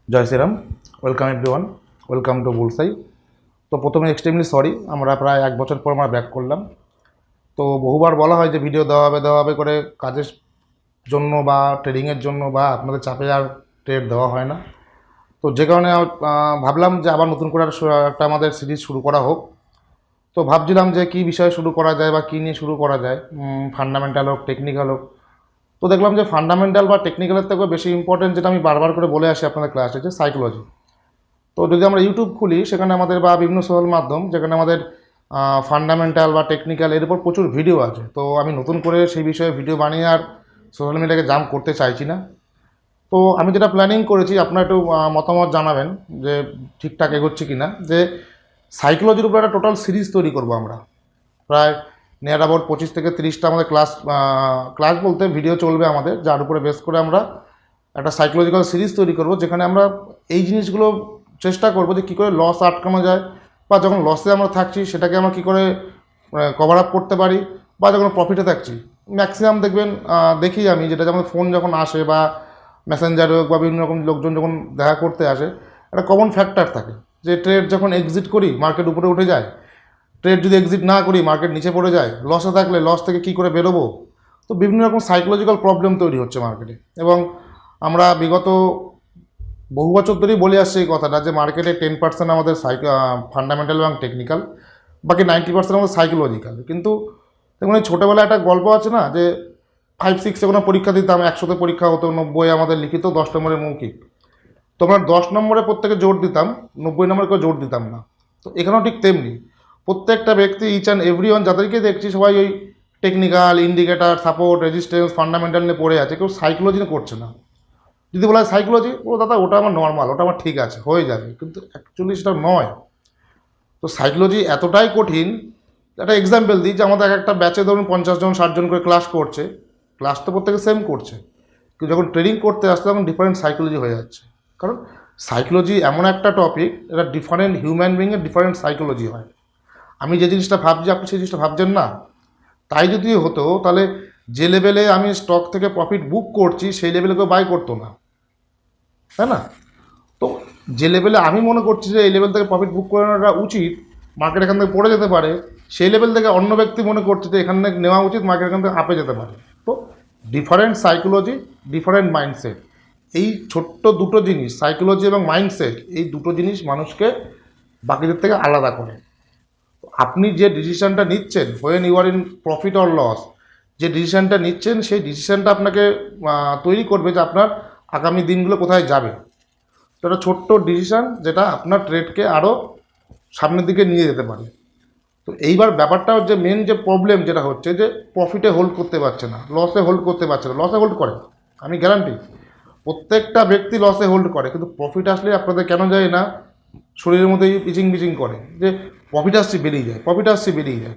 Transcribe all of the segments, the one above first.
Joy Shriram. Welcome everyone, welcome to Bullseye. তো প্রথমে extremely sorry, আমরা প্রায় 1 বছর পর আমরা ব্যাক করলাম। তো বহুবার বলা হয় যে ভিডিও দেওয়া হবে করে, কাজের জন্য বা ট্রেডিংয়ের জন্য বা আপনাদের চাপে আর ট্রেড দেওয়া হয় না। তো যে কারণে ভাবলাম যে আবার নতুন করে একটা আমাদের সিরিজ শুরু করা হোক। তো ভাবছিলাম যে কী বিষয়ে শুরু করা যায় বা কী নিয়ে শুরু করা যায়, ফান্ডামেন্টাল হোক টেকনিক্যাল হোক। তো দেখলাম যে ফান্ডামেন্টাল বা টেকনিক্যালের থেকেও বেশি ইম্পর্টেন্ট, যেটা আমি বারবার করে বলে আসি আপনাদের ক্লাসে, যে সাইকোলজি। তো যদি আমরা ইউটিউব খুলি, সেখানে আমাদের বা বিভিন্ন সোশ্যাল মাধ্যম, যেখানে আমাদের ফান্ডামেন্টাল বা টেকনিক্যাল এর উপর প্রচুর ভিডিও আছে। তো আমি নতুন করে সেই বিষয়ে ভিডিও বানিয়ে আর সোশ্যাল মিডিয়াকে জাম করতে চাইছি না। তো আমি যেটা প্ল্যানিং করেছি, আপনারা একটু মতামত জানাবেন যে ঠিকঠাক এগোচ্ছে কি না, যে সাইকোলজির উপর একটা টোটাল সিরিজ তৈরি করব আমরা। প্রায় নিয়ার অ্যাবাউট 25 থেকে 30টা আমাদের ক্লাস বলতে ভিডিও চলবে আমাদের, যার উপরে বেস করে আমরা একটা সাইকোলজিক্যাল সিরিজ তৈরি করব, যেখানে আমরা এই জিনিসগুলো চেষ্টা করব যে কী করে লস আটকানো যায়, বা যখন লসে আমরা থাকছি সেটাকে আমরা কী করে কভার আপ করতে পারি, বা যখন প্রফিটে থাকছি। ম্যাক্সিমাম দেখবেন, দেখি আমি যেটা, যেমন ফোন যখন আসে বা মেসেঞ্জারে হোক বা বিভিন্ন রকম লোকজন যখন দেখা করতে আসে, একটা কমন ফ্যাক্টর থাকে যে ট্রেড যখন এক্সিট করি মার্কেট উপরে উঠে যায়, ট্রেড যদি এক্সিট না করি মার্কেট নিচে পড়ে যায়, লসে থাকলে লস থেকে কী করে বেরোবো। তো বিভিন্ন রকম সাইকোলজিক্যাল প্রবলেম তৈরি হচ্ছে মার্কেটে। এবং আমরা বিগত বহু বছর ধরেই বলে আসছি এই কথাটা, যে মার্কেটে 10% আমাদের ফান্ডামেন্টাল এবং টেকনিক্যাল, বাকি 90% আমাদের সাইকোলজিক্যাল। কিন্তু দেখুন, এই ছোটোবেলায় একটা গল্প আছে না, যে 5-6 কোনো পরীক্ষা দিতাম, 100তে পরীক্ষা হতো, 90 আমাদের লিখিত, 10 নম্বরে মৌখিক। তো আমরা 10 নম্বরে প্রত্যেকে জোর দিতাম, 90 নম্বরে কেউ জোর দিতাম না। তো এখানেও ঠিক তেমনি, প্রত্যেকটা ব্যক্তি, ইচ অ্যান্ড এভরিওয়ান যাদেরকে দেখছি, সবাই ওই technical, indicator, support, resistance, fundamental নিয়ে পড়ে আছে, কেউ সাইকোলজি নিয়ে করছে না। যদি বলা হয় সাইকোলজি, ও দাদা ওটা আমার নর্মাল, ওটা আমার ঠিক আছে, হয়ে যাবে, কিন্তু অ্যাকচুয়ালি সেটা নয়। তো সাইকোলজি এতটাই কঠিন। একটা এক্সাম্পল দিই, যে আমাদের একটা ব্যাচে ধরুন 50 জন 60 জন করে ক্লাস করছে, ক্লাস তো প্রত্যেকে সেম করছে, কিন্তু যখন ট্রেনিং করতে আসছে তখন ডিফারেন্ট সাইকোলজি হয়ে যাচ্ছে। কারণ সাইকোলজি এমন একটা টপিক, এটা ডিফারেন্ট হিউম্যান বিংয়ের ডিফারেন্ট সাইকোলজি হয়। আমি যে জিনিসটা ভাবছি আপনি সেই জিনিসটা ভাবছেন না। তাই যদি হতো, তাহলে যে লেভেলে আমি স্টক থেকে প্রফিট বুক করছি সেই লেভেলে কেউ বাই করতো না, তাই না? তো যে লেভেলে আমি মনে করছি যে এই লেভেল থেকে প্রফিট বুক করানোটা উচিত, মার্কেট এখান থেকে পড়ে যেতে পারে, সেই লেভেল থেকে অন্য ব্যক্তি মনে করছে যে এখান থেকে নেওয়া উচিত, মার্কেট এখান থেকে আপে যেতে পারে। তো ডিফারেন্ট সাইকোলজি, ডিফারেন্ট মাইন্ডসেট, এই ছোট্ট দুটো জিনিস, সাইকোলজি এবং মাইন্ডসেট, এই দুটো জিনিস মানুষকে বাকিদের থেকে আলাদা করে। আপনি যে ডিসিশানটা নিচ্ছেন, when you are in profit or loss, যে ডিসিশানটা নিচ্ছেন সেই ডিসিশানটা আপনাকে তৈরি করবে যে আপনার আগামী দিনগুলো কোথায় যাবে। তো একটা ছোট্ট ডিসিশান, যেটা আপনার ট্রেডকে আরও সামনের দিকে নিয়ে যেতে পারে। তো এইবার ব্যাপারটা, যে মেন যে প্রবলেম যেটা হচ্ছে, যে প্রফিটে হোল্ড করতে পারছে না, লসে হোল্ড করতে পারছে না। লসে হোল্ড করে, আমি গ্যারান্টি প্রত্যেকটা ব্যক্তি লসে হোল্ড করে, কিন্তু প্রফিট আসলে আপনাদের কেন যায় না, শরীরের মধ্যে ইচিং বিচিং করে, যে প্রফিট আসছে বেরিয়ে যায়, প্রফিট আসছে বেরিয়ে যায়।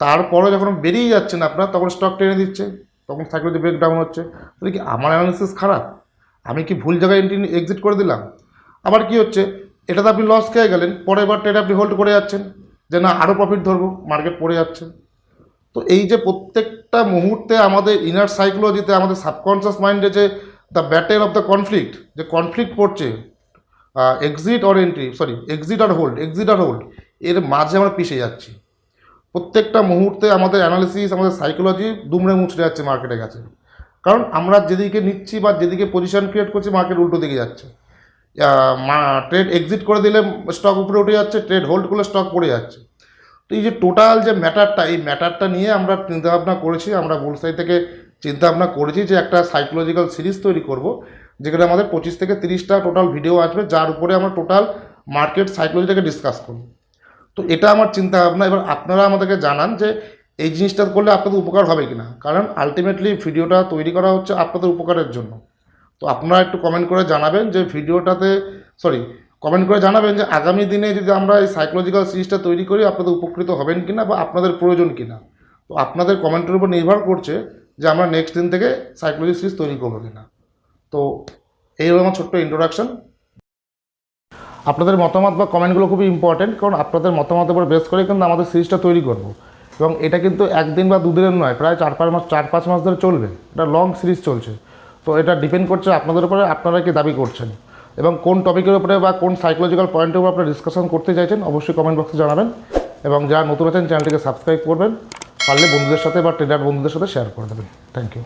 তারপরে যখন বেরিয়ে যাচ্ছে না আপনার, তখন স্টক টেনে দিচ্ছে, তখন সাইকোলজি ব্রেকডাউন হচ্ছে। তাহলে কি আমার অ্যানালিসিস খারাপ? আমি কি ভুল জায়গায় এক্সিট করে দিলাম? আবার কি হচ্ছে, এটাতে আপনি লস খেয়ে গেলেন, পরের বার ট্রেড আপনি হোল্ড করে যাচ্ছেন, যে না আরও প্রফিট ধরবো, মার্কেট পড়ে যাচ্ছে। তো এই যে প্রত্যেকটা মুহূর্তে আমাদের ইনার সাইকোলজিতে, আমাদের সাবকনসিয়াস মাইন্ডে যে the battle of the conflict, যে কনফ্লিক্ট পড়ছে, exit or entry, sorry exit আর হোল্ড, এক্সিট আর হোল্ড, এর মাঝে আমরা পিছিয়ে যাচ্ছি। প্রত্যেকটা মুহূর্তে আমাদের অ্যানালিসিস, আমাদের সাইকোলজি দুমড়ে মুচড়ে যাচ্ছে মার্কেটের কাছে। কারণ আমরা যেদিকে নিচ্ছি বা যেদিকে পজিশন ক্রিয়েট করছি, মার্কেট উল্টো দিকে যাচ্ছে। ট্রেড এক্সিট করে দিলে স্টক উপরে উঠে যাচ্ছে, ট্রেড হোল্ড করলে স্টক পড়ে যাচ্ছে। তো এই যে টোটাল যে ম্যাটারটা, এই ম্যাটারটা নিয়ে আমরা চিন্তাভাবনা করেছি, আমরা বুলসাই থেকে চিন্তাভাবনা করেছি যে একটা সাইকোলজিক্যাল সিরিজ তৈরি করব, যেখানে আমাদের 25 থেকে 30টা টোটাল ভিডিও আসবে, যার উপরে আমরা টোটাল মার্কেট সাইকোলজিটাকে ডিসকাস করব। তো এটা আমার চিন্তা ভাবনা। এবার আপনারা আমাদেরকে জানান যে এই জিনিসটা করলে আপনাদের উপকার হবে কিনা, কারণ আলটিমেটলি ভিডিওটা তৈরি করা হচ্ছে আপনাদের উপকারের জন্য। তো আপনারা একটু কমেন্ট করে জানাবেন যে ভিডিওটাতে, কমেন্ট করে জানাবেন যে আগামী দিনে যদি আমরা এই সাইকোলজিক্যাল সিরিজটা তৈরি করি, আপনাদের উপকৃত হবেন কিনা বা আপনাদের প্রয়োজন কিনা। তো আপনাদের কমেন্টের উপর নির্ভর করছে যে আমরা নেক্সট দিন থেকে সাইকোলজি সিরিজ তৈরি করবো কিনা। তো এই হলো আমার ছোট্ট ইন্ট্রোডাকশন। আপনাদের মতামত বা কমেন্টগুলো খুবই ইম্পর্টেন্ট, কারণ আপনাদের মতামতের উপর বেস করে কিন্তু আমাদের সিরিজটা তৈরি করব। এবং এটা কিন্তু একদিন বা দুদিনের নয়, প্রায় 4-5 মাস ধরে চলবে, এটা লং সিরিজ চলছে। তো এটা ডিপেন্ড করছে আপনাদের উপরে, আপনারা কি দাবি করছেন। এবং কোন টপিকের উপরে বা কোন সাইকোলজিক্যাল পয়েন্টের উপর আপনারা ডিসকাশন করতে চাইছেন অবশ্যই কমেন্ট বক্সে জানাবেন। এবং যারা নতুন আছেন চ্যানেলটিকে সাবস্ক্রাইব করবেন, পারলে বন্ধুদের সাথে বা ট্রেডার বন্ধুদের সাথে শেয়ার করে দেবেন। Thank you.